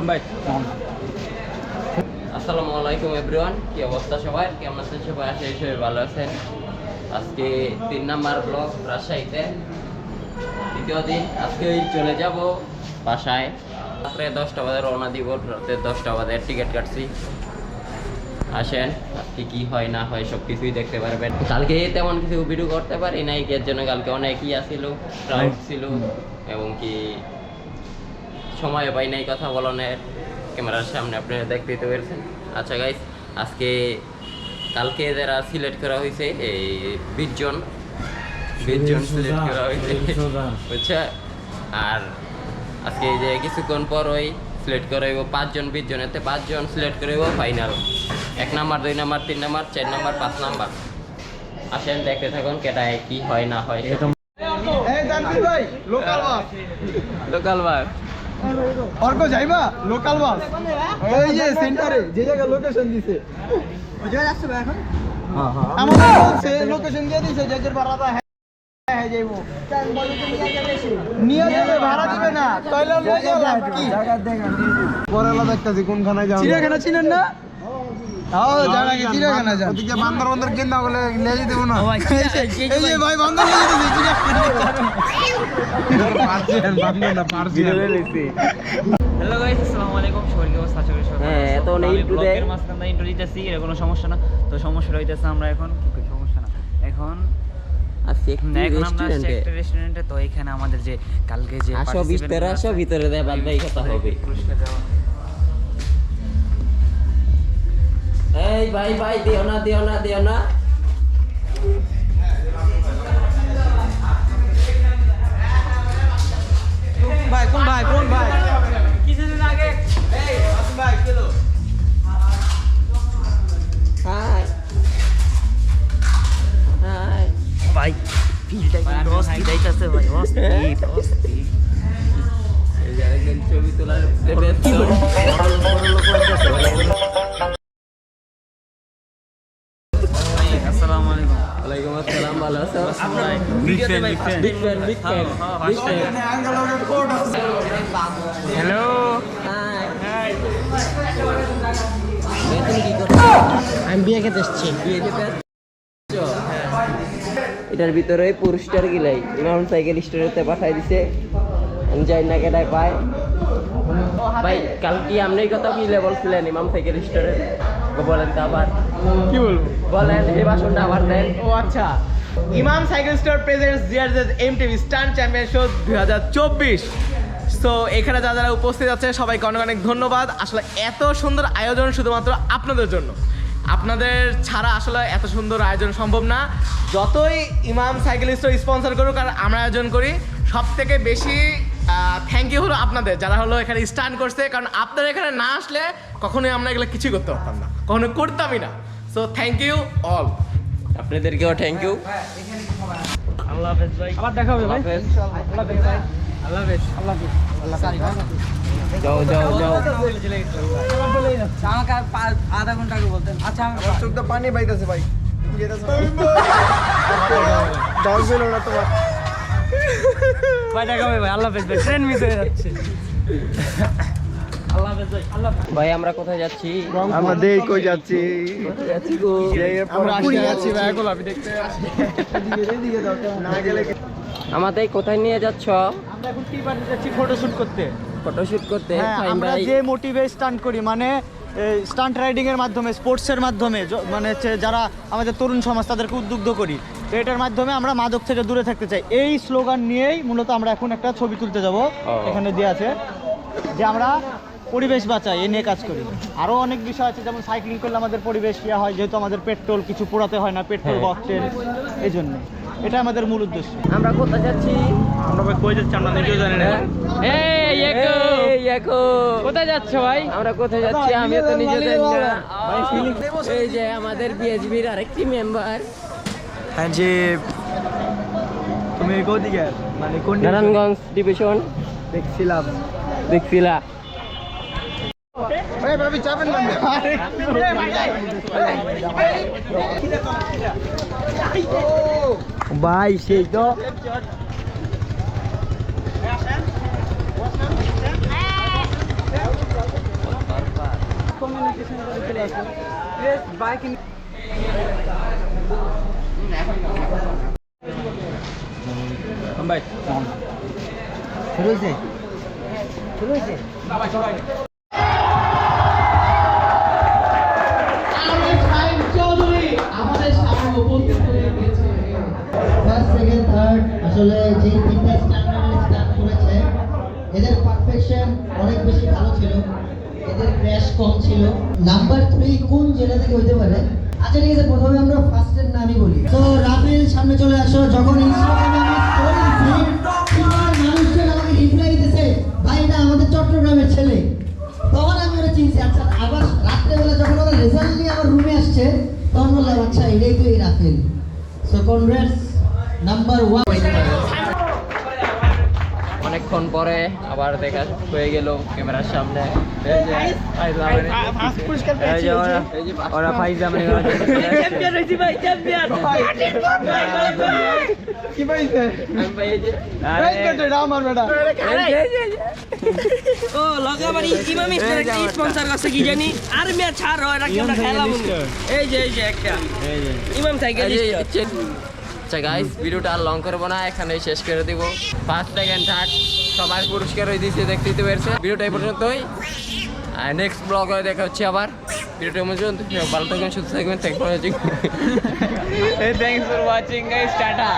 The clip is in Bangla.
ভাই। আসসালামু আলাইকুম এভরিওয়ান, কি অবস্থা সবার? কেমন আছেন সবাই? আশা করি সবাই ভালো আছেন। আজকে 3 নাম্বার ব্লক রাজশাহীতে, দ্বিতীয় দিন। আজকে চলে যাব বাসায়। রাত্রে 10টা বাজে রওনা দিব, রাতে 10টা বাজে টিকিট কাটছি। আসেন, আজকে কি হয় না হয় সব কিছুই দেখতে পারবেন। কালকে তেমন কিছু ভিডিও করতে পারি নাই, এর জন্য কালকে অনেকই আসছিল, ক্রাউড ছিল, এবং কি সময় পাই নাই কথা বলানোর ক্যামেরার সামনে, আপনারা দেখতেই তো পেরেছেন। আচ্ছা গাইস, আজকে কালকে যারা সিলেক্ট করা হয়েছে এই 20 জন সিলেক্ট করা হয়েছে, বুঝছে? আর আজকে যে কিছুক্ষণ পর ওই সিলেক্ট করে 5 জন 20 জনেতে 5 জন সিলেক্ট করে final. 1 number 2 number 3 number 4 number 5 number. আসেন দেখতে থাকুন কেটায় কি হয় না হয়। লোকাল বাস অর্ক যাইবা লোকাল বাস এই যে সেন্টারে যে জায়গা লোকেশন দিছে যাচ্ছে ভাই এখন। আমাদের বলছে লোকেশন দিয়ে দিছে, যে ভাড়াটা হ্যাঁ যাইবো নিয়ে যাবে, ভাড়া দিবে না তাইলে লোকে লাভ কি? জায়গা দেখেন পরে আলাদা দেখতাছি কোনখানে যাও। চিড়িয়াখানা চিনেন না? হ্যাঁ জায়গা কি চিড়িয়াখানা যান, ওদিকে বান্দর বান্দর কেনা বলে লেজি দেব না। এই যে ভাই বান্দর লেজি দিছে বান্দর না পারছি লেছি। হ্যালো গাইস, আসসালামু আলাইকুম। সবাই কি অবস্থা? আশা করি সবাই হ্যাঁ, এত নেই টুডে ব্লগের মাঝখানে ইন্ট্রো দিতেছি, এর কোনো সমস্যা না। তো সমস্যাটা হইতাছে আমরা এখন কি সমস্যা না, এখন আজকে একটু আমরা আসছি রেস্টুরেন্টে। একটা রেস্টুরেন্টে। তো এখানে আমাদের যে কালকে যে আসো ভিতরে, আসো ভিতরে দেয় বাদ বাকি কথা হবে। পুরস্কার দেওয়া। এই ভাই ভাই দিও না দিও না দিও না। ভাই কোন ভাই কোন ভাই কিছুদিন আগে এই আসুন ভাই কিলো হাই হাই ভাই ফিলটাই কিন্তু অস্থির যাইতাছে ভাই, অস্থির। এই যে একজন ছবি তোলার ব্যস্ত। আসসালামু আলাইকুম। ওয়ালাইকুম আসসালাম, ভালো আছো? ভাই big fan big fan hello. Hi তুমি কি করছো? আমি বিয়ে খেতে এসেছি। বিয়ে খেতে আসছো? এটার ভিতরে পুরস্কার গিলাই ইমাম সাইকেল স্টোরেতে পাঠাই দিছে, আমি যাই না কেটায় পাই। ভাই কাল কি আপনি কথা কি বলছিলেন ইমাম সাইকেল স্টোরে? বলেন তো আবার, কি বলবো? বলেন এই ভাষণটা আবার দেন। ও আচ্ছা, Imam cycle store presents GRZ MTV stunt championship 2024। So এখানে যারা উপস্থিত আছে সবাইকে অনেক অনেক ধন্যবাদ। আসলে এত সুন্দর আয়োজন শুধুমাত্র আপনাদের জন্য, আপনাদের ছাড়া আসলে এত সুন্দর আয়োজন সম্ভব না। যতই ইমাম সাইকেল স্টোর স্পন্সর করুক আর আমরা আয়োজন করি, সব থেকে বেশি থ্যাংক ইউ হলো আপনাদের, যারা হলো এখানে স্টান্ট করছে। কারণ আপনারা এখানে না আসলে কখনোই আমরা এগুলো কিছুই করতে পারতাম না, কখনো করতামই না। So thank you all. আপনাদেরকেও থ্যাংক ইউ। আল্লাহ হাফেজ ভাই, আবার দেখা হবে ভাই। হাফেজ। আল্লাহ হাফেজ ভাই। আল্লাহ হাফেজ। আল্লাহ হাফেজ। আল্লাহ হাফেজ। যাও যাও যাও। আমাকে আধা ঘন্টা আগে বলতেন। আচ্ছা আমার চোখটা পানি বাইতেছে ভাই। দল ছিল না তোমার। ভাই দেখা হবে ভাই, আল্লাহ হাফেজ ভাই, ট্রেন মিস হয়ে যাচ্ছে। আল্লাহ হাফেজ ভাই, আল্লাহ হাফেজ। ভাই আমরা কোথায় যাচ্ছি? আমরা দেই কই যাচ্ছি। কোথায় যাচ্ছি গো? আমরা আসি যাচ্ছি ভাই, এখন আমি দেখতে এদিকে দাও না গেলে। আমাদের কোথায় নিয়ে যাচ্ছ? আমরা এখন টি পার্টি যাচ্ছি ফটোশুট করতে। ফটোশুট করতে। হ্যাঁ, ফাইন আমরা ভাই। যে মোটিভে স্টান্ট করি, মানে স্টান্ট রাইডিং এর মাধ্যমে, স্পোর্টসের মাধ্যমে, মানে হচ্ছে যারা আমাদের তরুণ সমাজ তাদেরকে উদ্বুদ্ধ করি। তো এটার মাধ্যমে আমরা মাদক থেকে দূরে থাকতে চাই। এই স্লোগান নিয়েই মূলত আমরা এখন একটা ছবি তুলতে যাব। এখানে দেওয়া আছে যে আমরা পরিবেশ বাঁচাই, এ নিয়ে কাজ করি। আরও অনেক বিষয় আছে, যেমন সাইক্লিং করলে আমাদের পরিবেশ ইয়া হয়, যেহেতু আমাদের পেট্রোল কিছু পোড়াতে হয় না, পেট্রোল বক্সের, এই জন্য এটা আমাদের মূল উদ্দেশ্য। আমরা কোথায় যাচ্ছি? আমরা ভাই কই যাচ্ছি আমরা নিজেও জানি না। এই একো কোথায় যাচ্ছ ভাই? আমরা কোথায় যাচ্ছি আমিও তো নিজে জানি না। এই যে আমাদের বিএসবির আরেকটি মেম্বার। হ্যাঁ, যে তুমি কোদিকে মানে কোন নারায়ণগঞ্জ ডিভিশন দেখছিলাম। দেখছিলা? ভাই ভাবি যাবেন না। ভাই সেই তো ভাই শুরু হয়েছে শুরু হয়েছে ফার্স্ট সেকেন্ড থার্ড আসলে যে তিনটা স্ট্যান্ডার্ড স্টার্ট করেছে এদের পারফেকশন অনেক বেশি ভালো ছিল, এদের ক্র্যাশ কম ছিল। নাম্বার 3 কোন জেলা থেকে হইতে পারে? আচ্ছা ঠিক আছে, প্রথমে আমরা ফার্স্টের নামই বলি। তো রাফেল সামনে চলে আসো। যখন ইনস্টাগ্রামে আমি স্টোরি দিছি, তোমার মানুষজন আমাকে রিপ্লাই দিতেছে ভাই এটা আমাদের চট্টগ্রামের ছেলে, তখন আমি ওরা চিনছি। আচ্ছা আবার রাত্রেবেলা যখন ওরা রেজাল্ট নিয়ে আমার রুমে আসছে তখন বললাম আচ্ছা এটাই তো এই রাফেল। So congrats number 1। অনেকক্ষণ পরে আবার দেখা হয়ে গেল ক্যামেরার সামনে। এই যে এই যে ওরা ফাইজামে চ্যাম্পিয়ন হইছি ভাই, চ্যাম্পিয়ন। কি পাইছে আমি ভাই এই যে ও লগা বাড়ি ইমাম মিস্টার একটা স্পন্সর আছে কি জানি, আর মে ছাড় হয় না, কি আমরা খেলাম। এই যে একটা ইমাম সাইকেল। আচ্ছা গাইস, ভিডিওটা আর লং করবো না, এখানেই শেষ করে দিব। ফার্স্ট সেকেন্ড থার্ড সবার পুরস্কার হয়ে দিয়েছে, দেখতেই তো পেরেছে। ভিডিওটা এই পর্যন্তই, আর নেক্সট ব্লগ দেখা হচ্ছে আবার। ভিডিওটা পর্যন্ত ভালো থাকবেন, সুস্থ থাকবেন। Thanks for watching. Thanks for watching guys, tata.